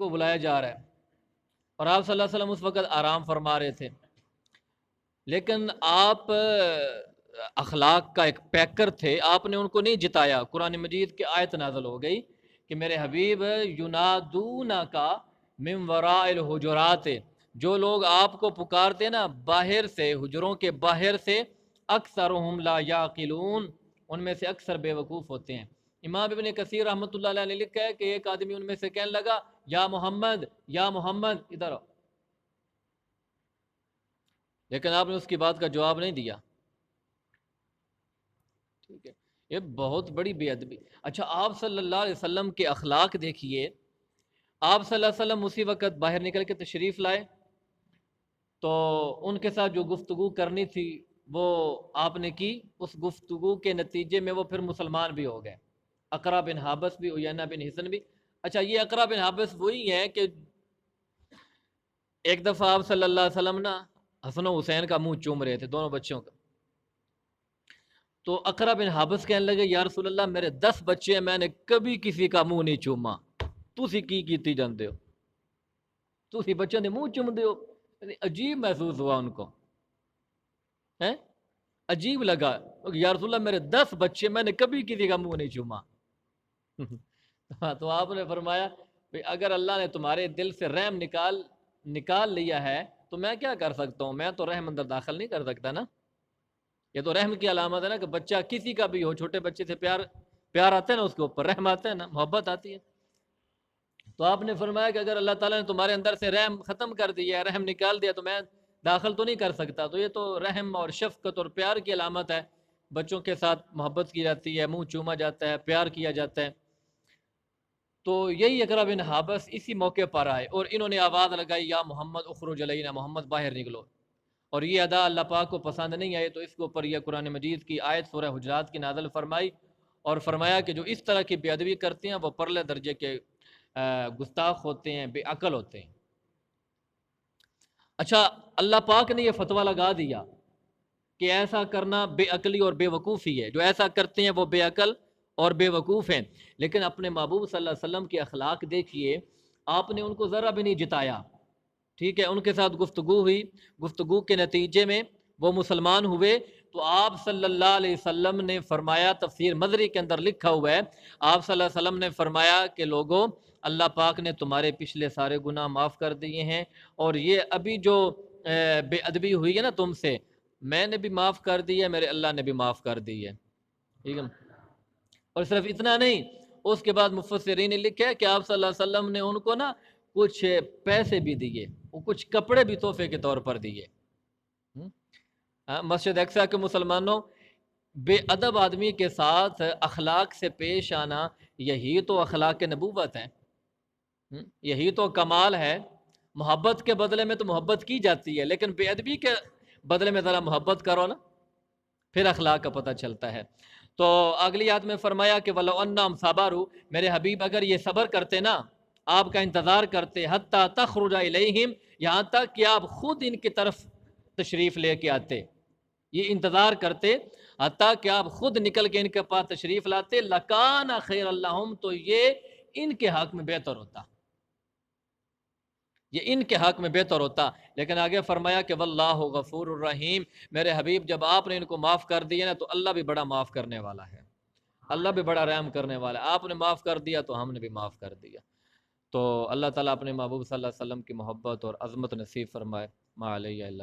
کو بلایا جا رہا ہے اور آپ صلی اللہ علیہ وسلم اس وقت آرام فرما رہے تھے، لیکن آپ اخلاق کا ایک پیکر تھے، آپ نے ان کو نہیں جتایا۔ قرآن مجید کی آیت نازل ہو گئی کہ میرے حبیب ینادونکا من وراء الحجرات، جو لوگ آپ کو پکارتے نا باہر سے، حجروں کے باہر سے، اکثرهم لا یعقلون، ان میں سے اکثر بے وقوف ہوتے ہیں۔ امام ابن کثیر رحمۃ اللہ علیہ نے لکھا ہے کہ ایک آدمی ان میں سے کہنے لگا یا محمد یا محمد ادھر آؤ، لیکن آپ نے اس کی بات کا جواب نہیں دیا۔ ٹھیک ہے، یہ بہت بڑی بے ادبی۔ اچھا، آپ صلی اللہ علیہ وسلم کے اخلاق دیکھیے، آپ صلی اللہ علیہ وسلم اسی وقت باہر نکل کے تشریف لائے تو ان کے ساتھ جو گفتگو کرنی تھی وہ آپ نے کی، اس گفتگو کے نتیجے میں وہ پھر مسلمان بھی ہو گئے، اقرا بن حابس بھی، عیینہ بن حصن بھی۔ اچھا، یہ اقرا بن حابس وہی ہے کہ ایک دفعہ آپ صلی اللہ علیہ وسلم نا حسن و حسین کا منہ چوم رہے تھے، دونوں بچوں کا، تو اقرا بن حابس کہنے لگے یا رسول اللہ میرے 10 بچے ہیں، میں نے کبھی کسی کا منہ نہیں چوما، تسی کی کیتی جاندے ہو، تسی بچوں دے منہ چوم دے ہو۔ عجیب محسوس ہوا ان کو، عجیب لگا، یا رسول اللہ میرے 10 بچے، میں نے کبھی کسی کا منہ نہیں چوما۔ تو آپ نے فرمایا اگر اللہ نے تمہارے دل سے رحم نکال لیا ہے تو میں کیا کر سکتا ہوں، میں تو رحم اندر داخل نہیں کر سکتا نا۔ یہ تو رحم کی علامت ہے نا کہ بچہ کسی کا بھی ہو، چھوٹے بچے سے پیار آتا ہے نا، اس کے اوپر رحم آتا ہے نا، محبت آتی ہے۔ تو آپ نے فرمایا کہ اگر اللہ تعالیٰ نے تمہارے اندر سے رحم ختم کر دیا، رحم نکال دیا، تو میں داخل تو نہیں کر سکتا۔ تو یہ تو رحم اور شفقت اور پیار کی علامت ہے، بچوں کے ساتھ محبت کی جاتی ہے، منہ چوما جاتا ہے، پیار کیا جاتا ہے۔ تو یہی اقرا بن حابس اسی موقع پر آئے اور انہوں نے آواز لگائی یا محمد اخرج علینا، محمد باہر نکلو، اور یہ ادا اللہ پاک کو پسند نہیں آئی، تو اس کے اوپر یہ قرآن مجید کی آیت سورہ حجرات کی نازل فرمائی اور فرمایا کہ جو اس طرح کی بے ادبی کرتے ہیں وہ پرلے درجے کے گستاخ ہوتے ہیں، بے عقل ہوتے ہیں۔ اچھا، اللہ پاک نے یہ فتویٰ لگا دیا کہ ایسا کرنا بے عقلی اور بے وقوفی ہے، جو ایسا کرتے ہیں وہ بے عقل اور بے وقوف ہیں، لیکن اپنے محبوب صلی اللہ علیہ وسلم کے اخلاق دیکھیے، آپ نے ان کو ذرا بھی نہیں جتایا۔ ٹھیک ہے، ان کے ساتھ گفتگو ہوئی، گفتگو کے نتیجے میں وہ مسلمان ہوئے، تو آپ صلی اللہ علیہ وسلم نے فرمایا، تفسیر مدری کے اندر لکھا ہوا ہے، آپ صلی اللہ علیہ وسلم نے فرمایا کہ لوگوں، اللہ پاک نے تمہارے پچھلے سارے گناہ معاف کر دیے ہیں، اور یہ ابھی جو بے ادبی ہوئی ہے نا تم سے، میں نے بھی معاف کر دی ہے، میرے اللہ نے بھی معاف کر دی ہے۔ ٹھیک ہے، اور صرف اتنا نہیں، اس کے بعد مفسرین نے لکھا ہے کہ آپ صلی اللہ علیہ وسلم نے ان کو نا کچھ پیسے بھی دیے، کچھ کپڑے بھی تحفے کے طور پر دیے۔ مسجد اقصیٰ کے مسلمانوں، بے ادب آدمی کے ساتھ اخلاق سے پیش آنا، یہی تو اخلاق نبوت ہے، یہی تو کمال ہے۔ محبت کے بدلے میں تو محبت کی جاتی ہے، لیکن بے ادبی کے بدلے میں ذرا محبت کرو نا، پھر اخلاق کا پتہ چلتا ہے۔ تو اگلی آیت میں فرمایا کہ وَلَوْ أَنَّهُمْ صَبَرُوا، میرے حبیب اگر یہ صبر کرتے نا، آپ کا انتظار کرتے، حتیٰ تخرج الیہم، یہاں تک کہ آپ خود ان کی طرف تشریف لے کے آتے، یہ انتظار کرتے حتیٰ کہ آپ خود نکل کے ان کے پاس تشریف لاتے، لَكَانَ خَيْرًا لَهُمْ، تو یہ ان کے حق میں بہتر ہوتا، یہ ان کے حق میں بہتر ہوتا۔ لیکن آگے فرمایا کہ واللہ غفور الرحیم، میرے حبیب جب آپ نے ان کو معاف کر دیا نا، تو اللہ بھی بڑا معاف کرنے والا ہے، اللہ بھی بڑا رحم کرنے والا ہے۔ آپ نے معاف کر دیا تو ہم نے بھی معاف کر دیا۔ تو اللہ تعالیٰ اپنے محبوب صلی اللہ علیہ وسلم کی محبت اور عظمت نصیب فرمائے۔ ما علیہ الا